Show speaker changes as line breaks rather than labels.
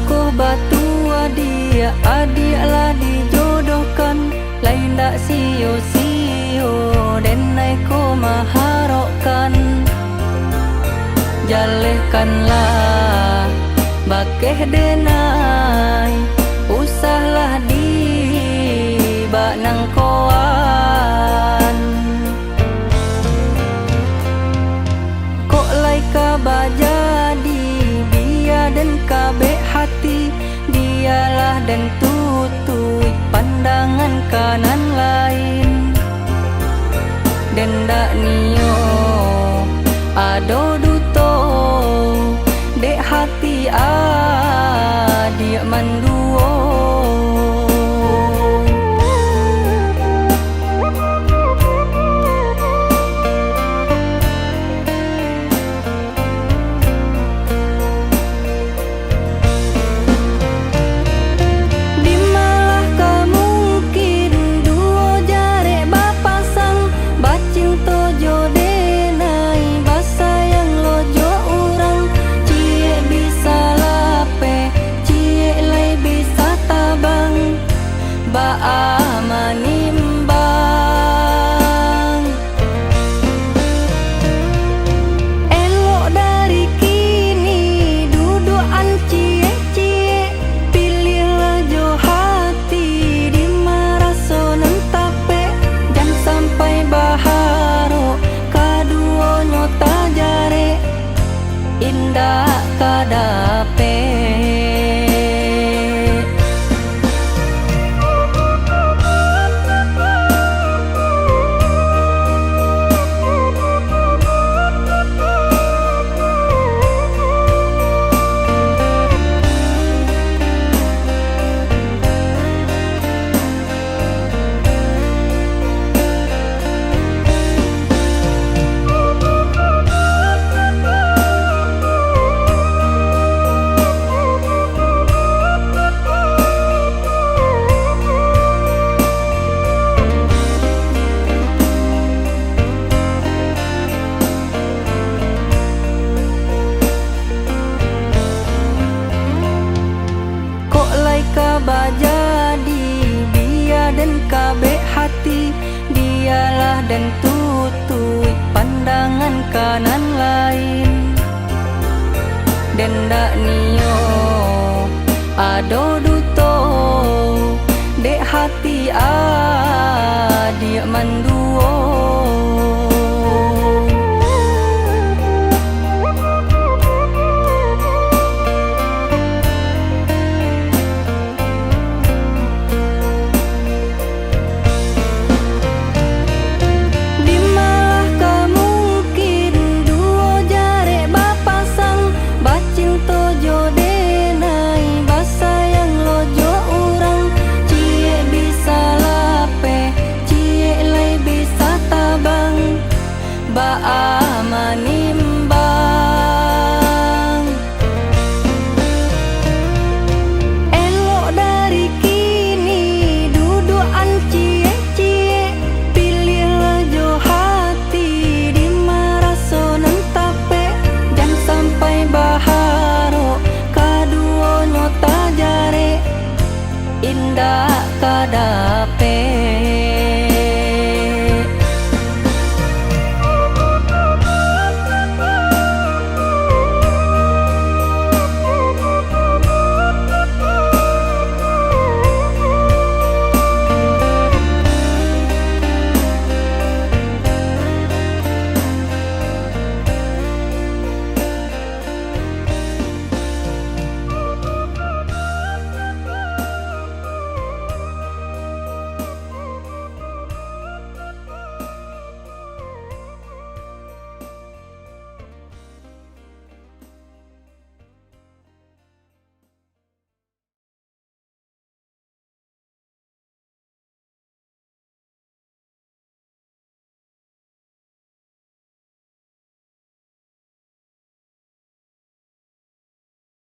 Aku batu dia adiklah dijodohkan, lain dak sio-sio denai ko maharokkan. Jalehkanlah bakeh denai, usahlah di bak nang koan. Kok lai ka bajadi dia dan kabeh hati, dialah dan tutui pandangan kanan lain. Dan dak nio ado duto dek hati adik manduo. Manimbang elok dari kini duduan cie-cie, pilihlah jo hati di marasonan tape. Jangan sampai baharo kaduo nyota jare indah kadape. Bajadi dia dan kabeh hati, dialah dan tutui pandangan kanan lain. Dan dak nio ado duto dek hati adik manduo. Manimbang elok dari kini duduan cie-cie, pilihlah jo hati di marasonan tape. Jangan sampai baharo kaduo nyota jare indah kadape.